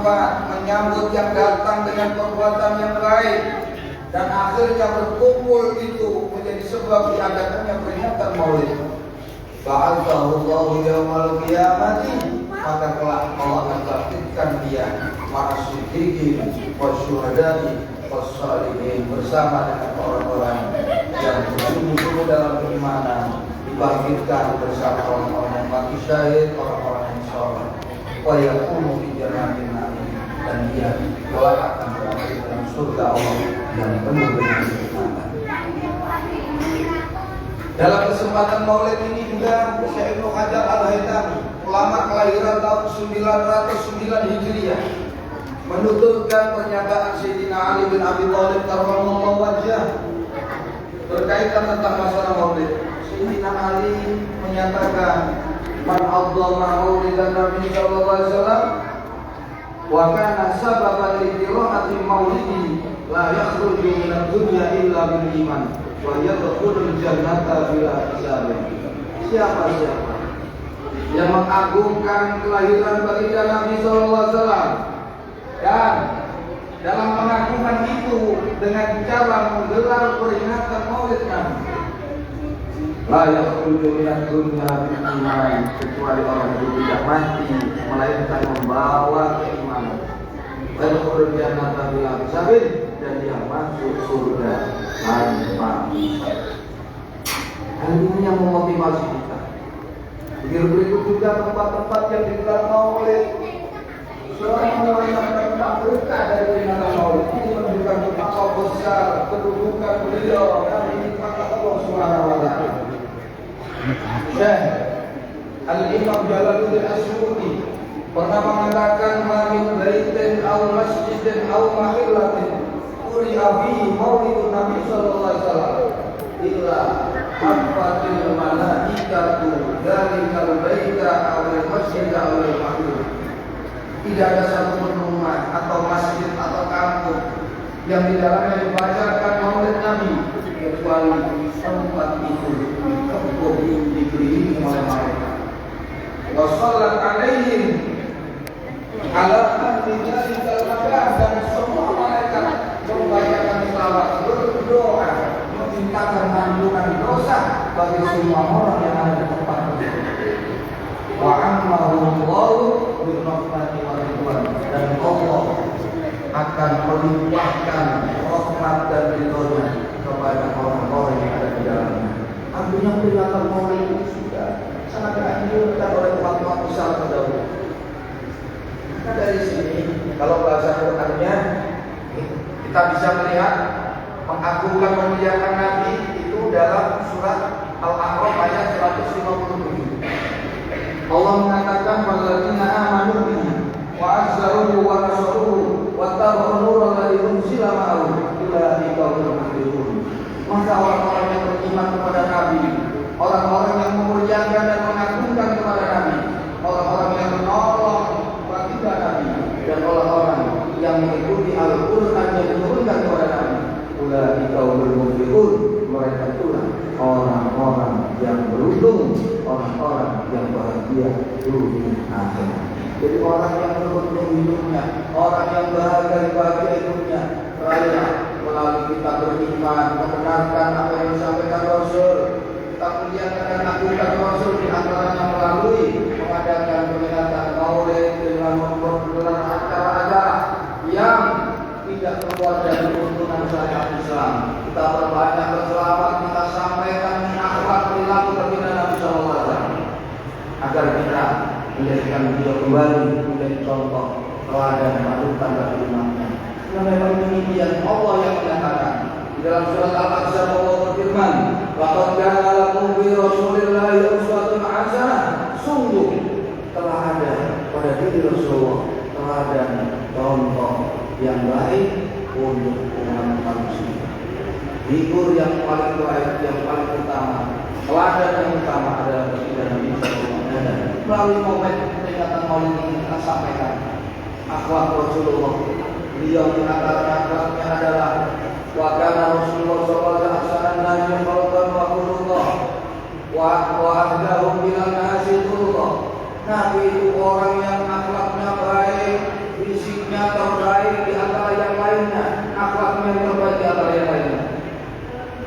bermanfaat, menyambut yang datang dengan perbuatan yang baik, dan akhirnya berkumpul itu menjadi sebab diadakannya peringatan Maulid. Ba'athahu Allahu yaumal qiyamati, maka kelak Allah akan bangkitkan dia ma'as-siddiqin wasyuhada'i wassalihin, bersama dengan orang-orang yang bersungguh-sungguh dalam keimanan, dibangkitkan bersama orang-orang yang mati syahid, orang-orang yang saleh. Wa yaqumu fi jannatin na'im, dan dia kelak akan berada di dalam surga Allah yang penuh dengan kenikmatan. Dalam kesempatan Maulid ini juga Syekh Ibnu Hajar Al-Haytami, ulama kelahiran tahun 909 Hijriah, menuturkan pernyataan Sayyidina Ali bin Abi Thalib karramallahu wajhah berkaitan tentang masalah Maulid. Sayyidina Ali menyatakan, "Man adzama maulidan Nabi sallallahu alaihi wasallam wa kana sababan li qiraati maulidi la yakhruju min ad-dunya illa bil iman wa yadkhulul jannata bila hisab." Siapa yang mengagungkan kelahiran baginda Nabi sallallahu alaihi wasallam, dan dalam pengagungan itu dengan cara menggelar peringatan Maulid Nabi, la yakhruju min ad-dunya bil iman, kecuali orang itu tidak mati melainkan membawa keimanan. Wa yadkhulul jannata bila hisab, dan dia masuk surga tanpa hisab. Hal ini yang memotivasi kita. Berikut juga tempat-tempat yang digelar Maulid, seorang yang mendapat berkah dari peringatan Maulid ini menunjukkan betapa besar kedudukan beliau dan nikmat Allah Subhanahu wa taala. Syekh Al-Imam Jalaluddin Asy'uri pernah mengatakan, "Min baitin aw masjidin aw mahillatin quri'a bihi maulidun Nabi sallallahu alaihi wasallam illa hafatil malaikatu dzalikal baita aw al-masjid aw al-mahil." Tidak ada satu rumah atau masjid atau kampung yang di dalamnya dibacakan Maulid Nabi kecuali tempat itu dikepung, dikelilingi oleh malaikat. Wa shallat alaihim ala ahli dzalikal makan, dan semua malaikat membacakan selawat, berdoa, memintakan ampunan dosa bagi semua orang yang ada di tempat itu. Wa ammarullahu bi rahmati wa ridwan, dan Allah akan melimpahkan rahmat dan ridhonya kepada orang-orang yang ada di dalamnya. Artinya peringatan Maulid ini sudah sangat dianjurkan oleh umat-umat besar terdahulu. Maka dari sini, kalau bahasa Qurannya kita bisa melihat mengagungkan memuliakan Nabi itu dalam surat Al-A'raf ayat 157. Allah mengatakan, "Walladzina amanu bihi wa azzaruhu wa nasaruhu wa tabi'u nural ladzi unzila ma'ahu ulaika humul muflihun." Maka orang-orang yang beriman kepada Nabi, orang-orang yang memuliakan dan mengagungkan kepada Nabi, orang-orang yang menolong baginda Nabi, dan orang-orang yang mengikuti Al-Qur'an yang diturunkan kepada Nabi, ulaika humul muflihun, mereka itulah orang-orang yang beruntung, orang-orang yang bahagia dunia akhirat. Jadi orang yang beruntung hidupnya, orang yang bahagia hidupnya, raya melalui kita beriman, membenarkan apa yang disampaikan Rasul, kita muliakan dan agungkan Rasul, di antaranya melalui mengadakan peringatan Maulid dengan menggelar acara-acara yang tidak keluar dari tuntunan syariat Islam. Kita berbanyak berselawat, kita sampaikan akhlak perilaku baginda Nabi sallallahu alaihi wasallam agar kita menjadikan beliau kembali menjadi contoh teladan panutan bagi umatnya. Karena memang demikian Allah yang menyatakan di dalam surat Al-Ahzab, Allah berfirman, "Laqad kana lakum fi Rasulillahi uswatun hasanah." Sungguh telah ada pada diri Rasulullah teladan contoh yang baik untuk umat manusia. Figur yang paling baik, yang paling utama, teladan yang utama adalah baginda Nabi sallallahu alaihi wasallam. Melalui momen peringatan Maulid ini kita sampaikan akhlak Rasulullah. Beliau di antara akhlaknya adalah wa kana Rasulullah sallallahu alaihi wasallam nabiyyan khalqan wa khuluqan wa ahdahum bil nasi khuluqan. Nabi itu orang yang akhlaknya baik, fisiknya terbaik di antara yang lainnya, akhlaknya terbaik di antara yang lainnya.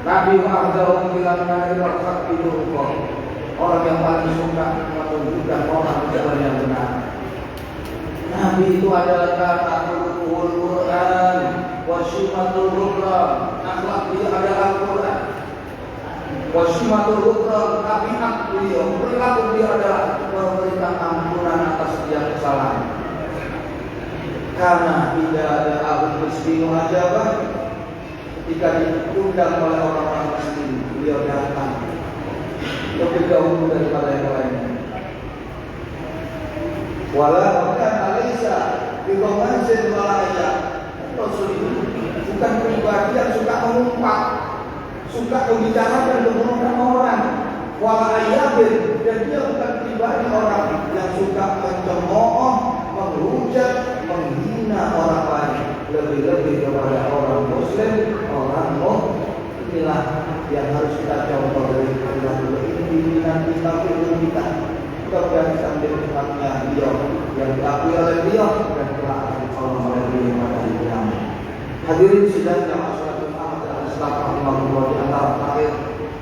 Nabi Muhammad bilang orang yang paling suka menunjukkan orang jalan yang benar. Nabi itu adalah katatul Quran, wasimatul Quran. Akhlak dia adalah Al-Quran. Wasimatul Quran, tabiat beliau, perilaku dia adalah memberikan ampunan atas setiap kesalahan. Karena tidak ada ahli miskin wajibah, ketika diundang oleh orang-orang miskin, beliau datang lebih dahulu daripada yang lainnya. Walau kan Alisa di romansin malaya, Rasul itu bukan pribadi yang suka mengumpat, suka membicarakan dengan orang. Walayabin, dan dia bukan pribadi orang yang suka mencemooh, menghujat, menghina orang lain, lebih-lebih kepada orang Muslim, orang Muslim. Inilah yang harus kita contoh dari perilaku ini. Pimpinan kita, pimpinan kita. Mudah-mudahan sambil umatnya beliau yang diakui oleh beliau dan telah Allah oleh beliau pada hari kiamat. Hadirin sidang jamaah salat Jumat dan Islam rahimahullah, di antara terakhir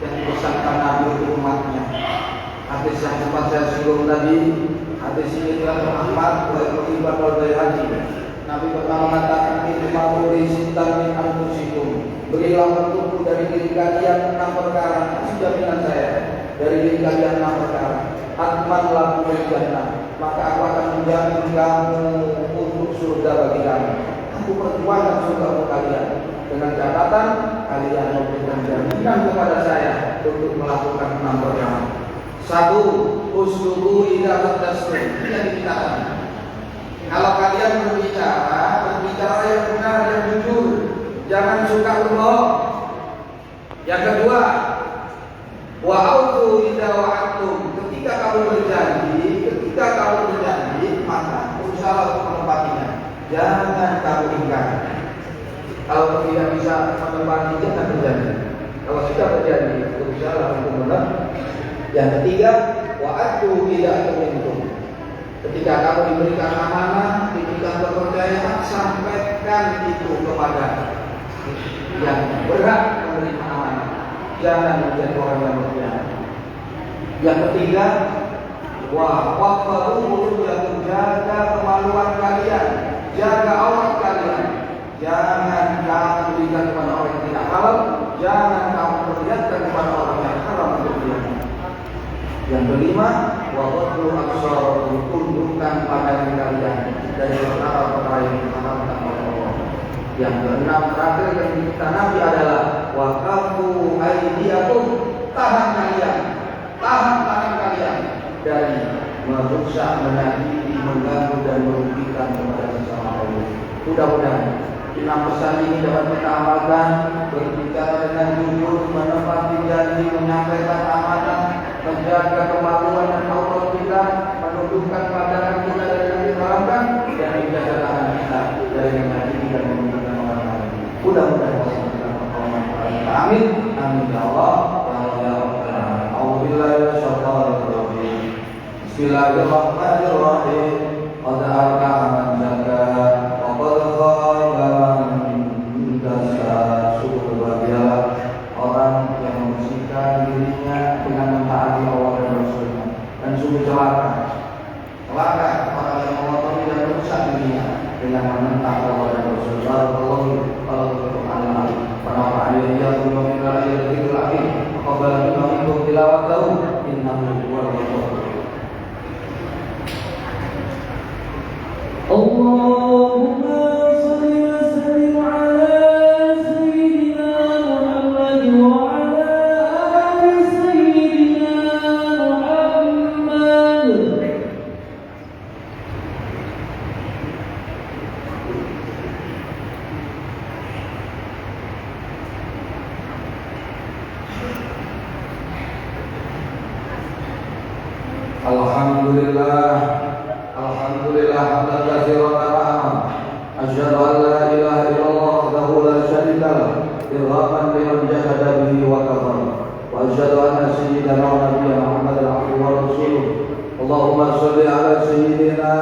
yang dipesankan Nabi untuk umatnya. Hadis yang sempat saya singgung tadi, hadis ini diriwayatkan Ahmad oleh Ibnu Al-Baihaqi. Nabi pernah mengatakan, "Ilmu sintan min anfusikum." Berilah untukku dari diri kalian 6 perkara. Sudah bilang saya, dari diri kalian 6 perkara. Atman laku jannah, maka aku akan menjamin kamu untuk surga bagi kamu. Aku perjuangkan surga untuk kalian dengan catatan kalian memberikan jaminan kepada saya untuk melakukan 6 perkara. 1. Uslubu idza tasbih. Ini yang dikatakan. Kalau kalian berbicara yang benar, yang jujur, jangan suka bohong. Yang kedua, wa'autu idza wa'adtum. Ketika kamu berjanji, maka usaha untuk menepatinya. Jangan kamu ingkar. Kalau tidak bisa menepati, jangan berjanji. Kalau sudah berjanji, usaha untuk menepati. Yang ketiga, wa'adtu idza tumintum. Ketika kamu diberikan amanah, diberikan kepercayaan, sampaikan itu kepada yang berhak menerima amanah. Jangan menjadi orang yang berkhianat. Yang ketiga, waqfaru jaga kemaluan kalian, jaga aurat kalian. Jangan kamu berikan kepada orang yang tidak halal, jangan kamu perlihatkan kepada orang yang haram untuk dilihat. Yang kelima, waqadru absarakum, tundukkan pandangan kalian dari perkara-perkara yang diharamkan oleh Allah. Yang keenam, terakhir yang diminta Nabi adalah waqafu aydiyakum, tahan tangan kalian dari merusak, menyakiti, mengganggu dan merugikan kepada sesama Allah. Mudah-mudahan 6 pesan ini dapat kita amalkan, berbicara dengan jujur, menepati janji, menyampaikan amanah, menjaga kemaluan dan aurat kita, menundukkan pandangan kita dari yang diharamkan, dan menjaga tangan kita dari yang menyakiti dan merugikan orang lain. Mudah-mudahan Allah SWT. Amin. Amin ya Allah. Ya Allah. Bismillahirrahmanirrahim. Qad arka'a man zakat wa qad khaba man dasar. Syukur bahagialah orang yang membersihkan dirinya dengan mentaati Allah dan Rasulnya, dan sungguh celaka orang yang mengotori dan merusak dirinya dengan menentang Allah dan Rasulnya. Allahumma salli wa sallim ala sayyidina Muhammad wa ala ali sayyidina Muhammad. Alhamdulillah hamdan katsiran katsira. Asyhadu an la ilaha illallah wahdahu la syarika lahu, irhaman liman jahada bihi wa kafara. Wa asyhadu anna sayyidana wa nabiyyana Muhammadan abduhu wa rasuluh. Allahumma shalli ala sayyidina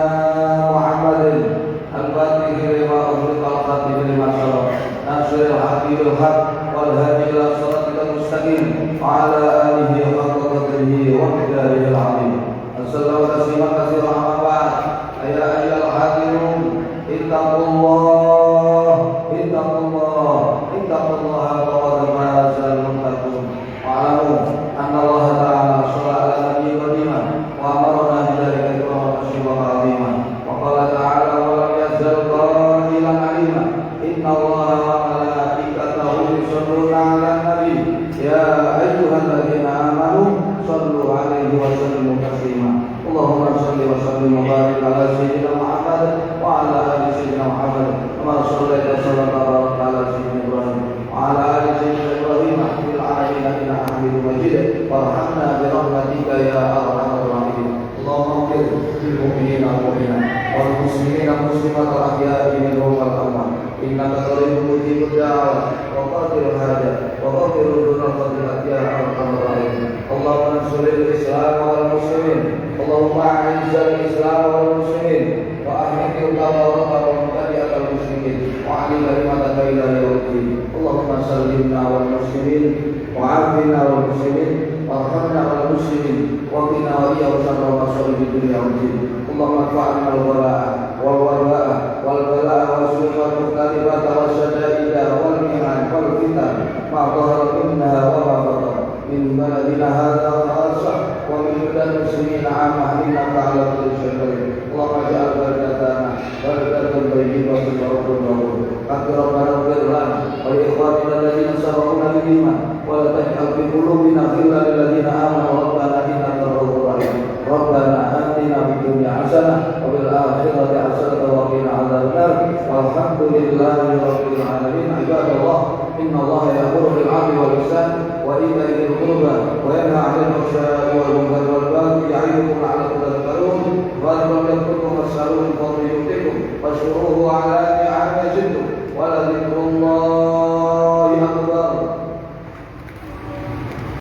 Muhammadin أيها الحاضرون اتقوا الله اتقوا الله اتقوا الله فقد فاز المتقون واعلموا أن الله تعالى صلى على النبي قديما وأمرنا بذلك إكراما وشكرا عظيما وقال تعالى ولم يزل قائلا عليما إن الله وملائكته يصلون على النبي يا أيها الذين آمنوا صلوا عليه وسلموا تسليما اللهم صل وسلم وبارك على سيدنا محمد وعلى آل سيدنا محمد كما صليت وسلم وبارك على سيدنا إبراهيم وعلى آل سيدنا إبراهيم في العالمين إنك حميد مجيد وارحمنا برحمتك يا أرحم الراحمين اللهم اغفر للمؤمنين والمؤمنات والمسلمين والمسلمات الأحياء منهم والأموات إنك قريب مجيب الدعوة وقادر الحاجة وغفر الذنوب يا أرحم الراحمين اللهم انصر الإسلام والمسلمين اللهم أعز الإسلام والمسلمين وأحمد الكفرة ومبتدئة المشركين وعلي كلمتك إلى يوم الدين اللهم سلمنا والمسلمين وعافنا والمسلمين وارحمنا والمسلمين وقنا وإياه شر مصائب الدنيا والدين اللهم ادفعنا الوباء والوباء والبلاء والسوء والمختلفات والشدائد والمحن والفتن ما ظهر منها وما بطن من بلدنا هذا خاصة ومن بلاد المسلمين عامة إنك على كل شيء قدير اللهم اجعل بلدتنا بلدة طيبة ورب اغفر ربنا اغفر لنا ولإخواننا الذين سبقونا بالإيمان ولا تجعل في قلوبنا غلا للذين آمنوا ربنا إنك رؤوف رحيم ربنا آتنا في الدنيا حسنة وفي الآخرة حسنة وقنا عذاب النار والحمد لله رب العالمين عباد الله إن الله يأمر بالعدل والإحسان وإيتاء ذي القربى وينهى عن الفحشاء والمنكر والبغي